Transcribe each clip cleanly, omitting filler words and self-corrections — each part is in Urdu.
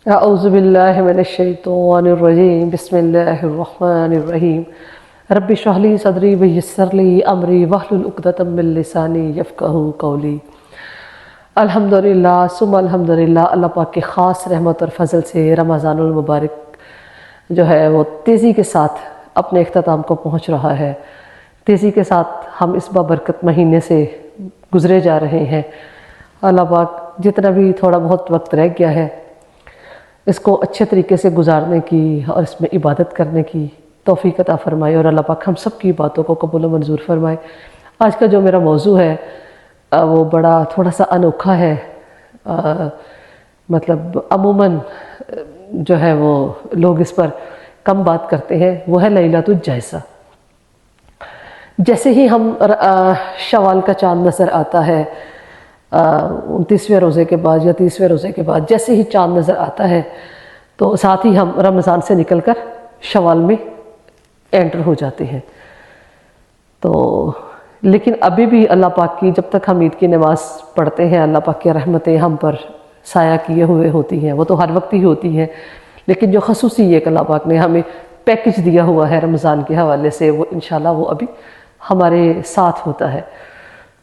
اعوذ باللہ من الشیطان الرجیم بسم اللہ الرحمن الرحیم رب اشرح لی صدری ویسر لی امری واحلل عقدۃ من لسانی یفقہوا قولی۔ الحمدللہ ثم الحمدللہ، اللہ پاک کے خاص رحمت اور فضل سے رمضان المبارک جو ہے وہ تیزی کے ساتھ اپنے اختتام کو پہنچ رہا ہے۔ تیزی کے ساتھ ہم اس بابرکت مہینے سے گزرے جا رہے ہیں۔ اللہ پاک جتنا بھی تھوڑا بہت وقت رہ گیا ہے اس کو اچھے طریقے سے گزارنے کی اور اس میں عبادت کرنے کی توفیق عطا فرمائے، اور اللہ پاک ہم سب کی باتوں کو قبول و منظور فرمائے۔ آج کا جو میرا موضوع ہے وہ بڑا تھوڑا سا انوکھا ہے، مطلب عموماً جو ہے وہ لوگ اس پر کم بات کرتے ہیں، وہ ہے لیلۃ الجائزہ۔ جیسے ہی ہم شوال کا چاند نظر آتا ہے 29ویں روزے کے بعد یا 30ویں روزے کے بعد، جیسے ہی چاند نظر آتا ہے تو ساتھ ہی ہم رمضان سے نکل کر شوال میں انٹر ہو جاتے ہیں۔ تو لیکن ابھی بھی اللہ پاک کی جب تک ہم عید کی نماز پڑھتے ہیں اللہ پاک کی رحمتیں ہم پر سایہ کیے ہوئے ہوتی ہیں، وہ تو ہر وقت ہی ہوتی ہیں، لیکن جو خصوصی ایک اللہ پاک نے ہمیں پیکج دیا ہوا ہے رمضان کے حوالے سے، وہ انشاءاللہ وہ ابھی ہمارے ساتھ ہوتا ہے۔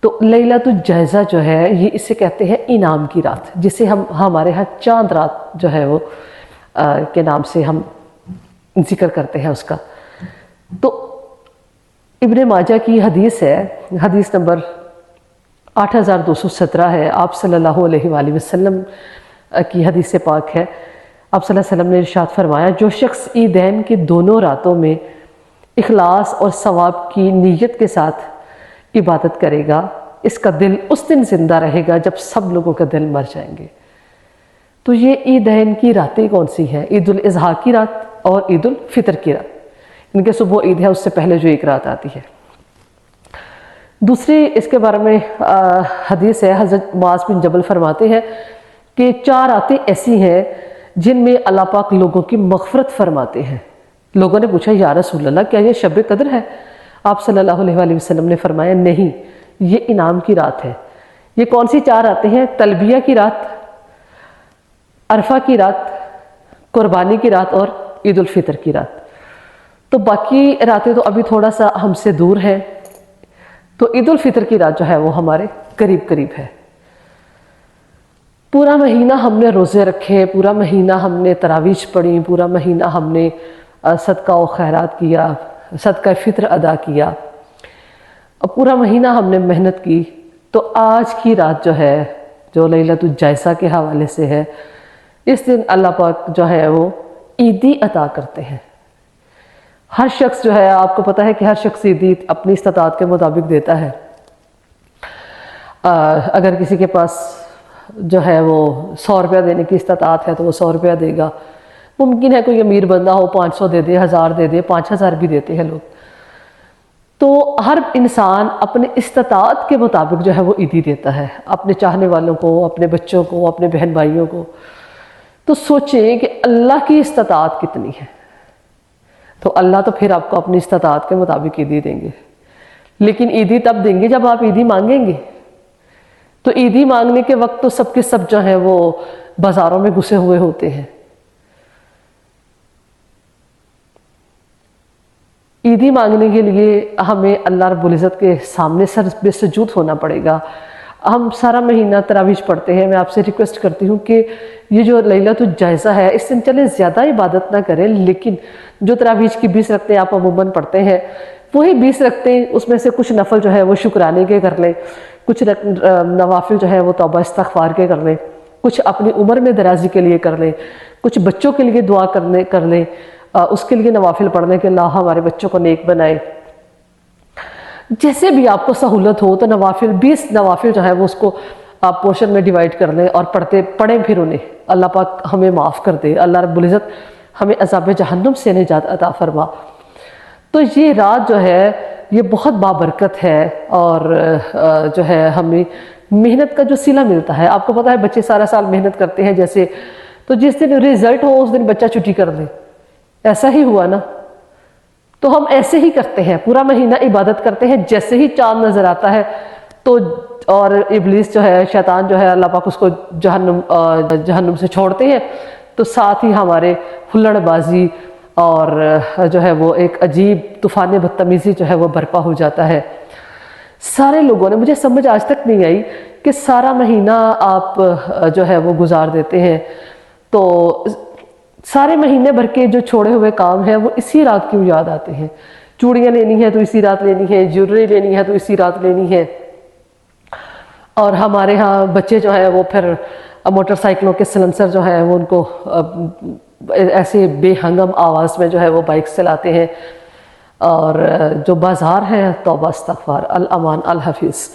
تو لیلۃ الجائزہ جو ہے یہ اسے کہتے ہیں انعام کی رات، جسے ہم ہمارے ہاں چاند رات جو ہے وہ کے نام سے ہم ذکر کرتے ہیں اس کا۔ تو ابن ماجہ کی حدیث ہے، حدیث نمبر 8217 ہے، آپ صلی اللہ علیہ وآلہ وسلم کی حدیث پاک ہے۔ آپ صلی اللہ علیہ وسلم نے ارشاد فرمایا، جو شخص عیدین کی دونوں راتوں میں اخلاص اور ثواب کی نیت کے ساتھ عبادت کرے گا، اس کا دل اس دن زندہ رہے گا جب سب لوگوں کا دل مر جائیں گے۔ تو یہ عیدین کی راتیں کون سی ہیں؟ عید الاضحیٰ کی رات اور عید الفطر کی رات، ان کے صبح عید ہے اس سے پہلے جو ایک رات آتی ہے۔ دوسری اس کے بارے میں حدیث ہے، حضرت معاذ بن جبل فرماتے ہیں کہ 4 راتیں ایسی ہیں جن میں اللہ پاک لوگوں کی مغفرت فرماتے ہیں۔ لوگوں نے پوچھا یا رسول اللہ کیا یہ شب قدر ہے؟ آپ صلی اللہ علیہ وآلہ وسلم نے فرمایا نہیں، یہ انعام کی رات ہے۔ یہ کون سی 4 راتیں ہیں؟ تلبیہ کی رات، عرفہ کی رات، قربانی کی رات اور عید الفطر کی رات۔ تو باقی راتیں تو ابھی تھوڑا سا ہم سے دور ہیں، تو عید الفطر کی رات جو ہے وہ ہمارے قریب قریب ہے۔ پورا مہینہ ہم نے روزے رکھے، پورا مہینہ ہم نے تراویح پڑھی، پورا مہینہ ہم نے صدقہ و خیرات کیا، صدقہ فطر ادا کیا، اور پورا مہینہ ہم نے محنت کی۔ تو آج کی رات جو ہے جو لیلۃ الجائزہ کے حوالے سے ہے، اس دن اللہ پاک جو ہے وہ عیدی عطا کرتے ہیں۔ ہر شخص جو ہے، آپ کو پتہ ہے کہ ہر شخص عیدی اپنی استطاعت کے مطابق دیتا ہے۔ اگر کسی کے پاس جو ہے وہ 100 روپیہ دینے کی استطاعت ہے تو وہ 100 روپیہ دے گا۔ ممکن ہے کوئی امیر بندہ ہو 500 دے دے، 1000 دے دے، 5000 بھی دیتے ہیں لوگ۔ تو ہر انسان اپنے استطاعت کے مطابق جو ہے وہ عیدی دیتا ہے، اپنے چاہنے والوں کو، اپنے بچوں کو، اپنے بہن بھائیوں کو۔ تو سوچیں کہ اللہ کی استطاعت کتنی ہے، تو اللہ تو پھر آپ کو اپنی استطاعت کے مطابق عیدی دیں گے، لیکن عیدی تب دیں گے جب آپ عیدی مانگیں گے۔ تو عیدی مانگنے کے وقت تو سب کے سب جو ہیں وہ بازاروں میں گھسے ہوئے ہوتے ہیں۔ عیدی مانگنے کے لیے ہمیں اللہ رب العزت کے سامنے سر بے سجود ہونا پڑے گا۔ ہم سارا مہینہ تراویح پڑھتے ہیں، میں آپ سے ریکویسٹ کرتی ہوں کہ یہ جو لیلۃ الجائزہ ہے اس دن چلے زیادہ عبادت نہ کریں، لیکن جو تراویح کی 20 رکعتیں آپ عموماً پڑھتے ہیں وہی 20 رکعتیں، اس میں سے کچھ نفل جو ہے وہ شکرانے کے کر لیں، کچھ نوافل جو ہے وہ توبہ استغفار کے کر لیں، کچھ اپنی عمر میں درازی کے لیے کر لیں، کچھ بچوں کے لیے دعا کر لیں، اس کے لیے نوافل پڑھنے کہ اللہ ہمارے بچوں کو نیک بنائے۔ جیسے بھی آپ کو سہولت ہو تو نوافل 20 نوافل جو ہے وہ اس کو آپ پورشن میں ڈیوائیڈ کر لیں اور پڑھیں پھر انہیں۔ اللہ پاک ہمیں معاف کر دے، اللہ رب العزت ہمیں عذاب جہنم سے نجات عطا فرما۔ تو یہ رات جو ہے یہ بہت بابرکت ہے، اور جو ہے ہمیں محنت کا جو صلہ ملتا ہے۔ آپ کو پتہ ہے بچے سارا سال محنت کرتے ہیں جیسے، تو جس دن رزلٹ ہو اس دن بچہ چھٹی کر دے، ایسا ہی ہوا نا۔ تو ہم ایسے ہی کرتے ہیں، پورا مہینہ عبادت کرتے ہیں، جیسے ہی چاند نظر آتا ہے تو اور ابلیس جو ہے، شیطان جو ہے، اللہ پاک اس کو جہنم سے چھوڑتے ہیں، تو ساتھ ہی ہمارے ہلڑ بازی اور جو ہے وہ ایک عجیب طوفان بدتمیزی جو ہے وہ برپا ہو جاتا ہے۔ سارے لوگوں نے، مجھے سمجھ آج تک نہیں آئی کہ سارا مہینہ آپ جو ہے وہ گزار دیتے ہیں، تو سارے مہینے بھر کے جو چھوڑے ہوئے کام ہیں وہ اسی رات کیوں یاد آتے ہیں؟ چوڑیاں لینی ہے تو اسی رات لینی ہے، جیولری لینی ہے تو اسی رات لینی ہے، اور ہمارے ہاں بچے جو ہیں وہ پھر موٹر سائیکلوں کے سلنسر جو ہیں وہ ان کو ایسے بے ہنگم آواز میں جو ہے وہ بائک چلاتے ہیں، اور جو بازار ہے توبہ استغفار الامان الحفیظ،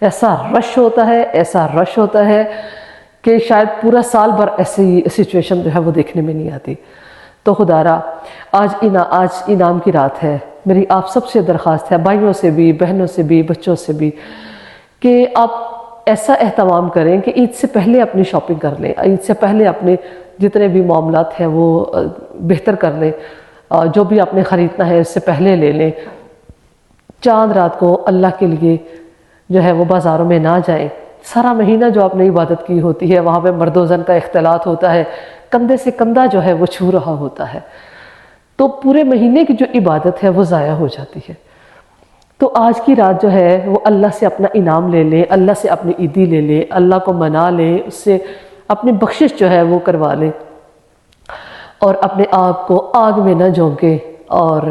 ایسا رش ہوتا ہے، ایسا رش ہوتا ہے کہ شاید پورا سال بھر ایسی سچویشن جو ہے وہ دیکھنے میں نہیں آتی۔ تو خدارا آج انعام کی رات ہے، میری آپ سب سے درخواست ہے، بھائیوں سے بھی، بہنوں سے بھی، بچوں سے بھی، کہ آپ ایسا اہتمام کریں کہ عید سے پہلے اپنی شاپنگ کر لیں، عید سے پہلے اپنے جتنے بھی معاملات ہیں وہ بہتر کر لیں، جو بھی آپ نے خریدنا ہے اس سے پہلے لے لیں۔ چاند رات کو اللہ کے لیے جو ہے وہ بازاروں میں نہ جائیں، سارا مہینہ جو آپ نے عبادت کی ہوتی ہے وہاں پہ مرد و زن کا اختلاط ہوتا ہے، کندھے سے کندھا جو ہے وہ چھو رہا ہوتا ہے، تو پورے مہینے کی جو عبادت ہے وہ ضائع ہو جاتی ہے۔ تو آج کی رات جو ہے وہ اللہ سے اپنا انعام لے لیں، اللہ سے اپنی عیدی لے لیں، اللہ کو منا لیں، اس سے اپنی بخشش جو ہے وہ کروا لیں، اور اپنے آپ کو آگ میں نہ جھونکیں، اور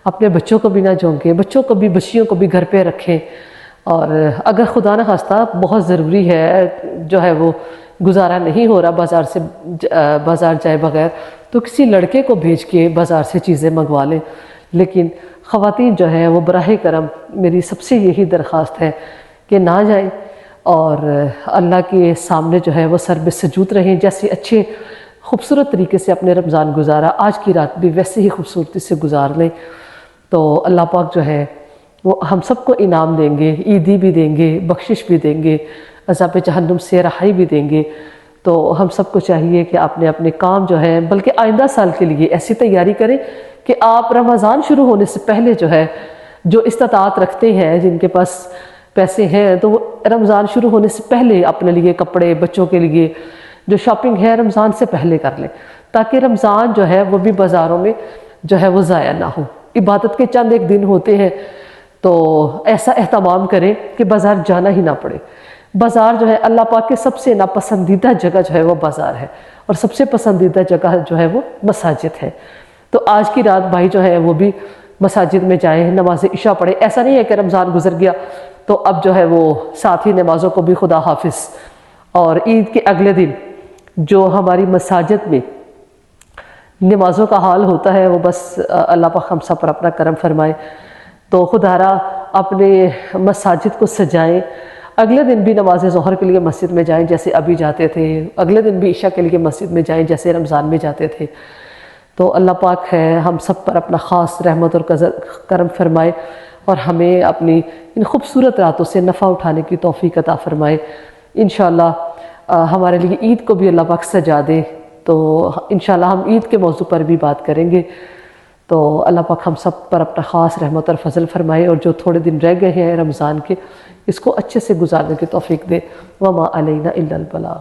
اپنے بچوں کو بھی نہ جھونکیں، بچوں کو بھی، بچیوں کو بھی گھر پہ رکھیں، اور اگر خدا نہ خواستہ بہت ضروری ہے جو ہے وہ گزارا نہیں ہو رہا بازار جائے بغیر، تو کسی لڑکے کو بھیج کے بازار سے چیزیں منگوا لیں۔ لیکن خواتین جو ہے وہ براہ کرم میری سب سے یہی درخواست ہے کہ نہ جائیں، اور اللہ کے سامنے جو ہے وہ سر بے سجود رہیں، جیسے اچھے خوبصورت طریقے سے اپنے رمضان گزارا، آج کی رات بھی ویسے ہی خوبصورتی سے گزار لیں، تو اللہ پاک جو ہے وہ ہم سب کو انعام دیں گے، عیدی بھی دیں گے، بخشش بھی دیں گے، عذاب جہنم سے رہائی بھی دیں گے۔ تو ہم سب کو چاہیے کہ اپنے اپنے کام جو ہے، بلکہ آئندہ سال کے لیے ایسی تیاری کریں کہ آپ رمضان شروع ہونے سے پہلے جو ہے، جو استطاعت رکھتے ہیں، جن کے پاس پیسے ہیں، تو وہ رمضان شروع ہونے سے پہلے اپنے لیے کپڑے، بچوں کے لیے جو شاپنگ ہے رمضان سے پہلے کر لیں، تاکہ رمضان جو ہے وہ بھی بازاروں میں جو ہے وہ ضائع نہ ہو۔ عبادت کے چند ایک دن ہوتے ہیں، تو ایسا اہتمام کریں کہ بازار جانا ہی نہ پڑے۔ بازار جو ہے اللہ پاک کے سب سے ناپسندیدہ جگہ جو ہے وہ بازار ہے، اور سب سے پسندیدہ جگہ جو ہے وہ مساجد ہے۔ تو آج کی رات بھائی جو ہے وہ بھی مساجد میں جائیں، نماز عشاء پڑھیں۔ ایسا نہیں ہے کہ رمضان گزر گیا تو اب جو ہے وہ ساتھی نمازوں کو بھی خدا حافظ، اور عید کے اگلے دن جو ہماری مساجد میں نمازوں کا حال ہوتا ہے وہ بس اللہ پاک ہم سب پر اپنا کرم فرمائے۔ تو خدارا اپنے مساجد کو سجائیں، اگلے دن بھی نماز ظہر کے لیے مسجد میں جائیں جیسے ابھی جاتے تھے، اگلے دن بھی عشاء کے لیے مسجد میں جائیں جیسے رمضان میں جاتے تھے۔ تو اللہ پاک ہے ہم سب پر اپنا خاص رحمت اور کرم فرمائے، اور ہمیں اپنی ان خوبصورت راتوں سے نفع اٹھانے کی توفیق عطا فرمائے۔ انشاءاللہ ہمارے لیے عید کو بھی اللہ پاک سجا دے، تو انشاءاللہ ہم عید کے موضوع پر بھی بات کریں گے۔ تو اللہ پاک ہم سب پر اپنا خاص رحمت اور فضل فرمائے، اور جو تھوڑے دن رہ گئے ہیں رمضان کے، اس کو اچھے سے گزارنے کی توفیق دے۔ وما علینا الا البلاغ۔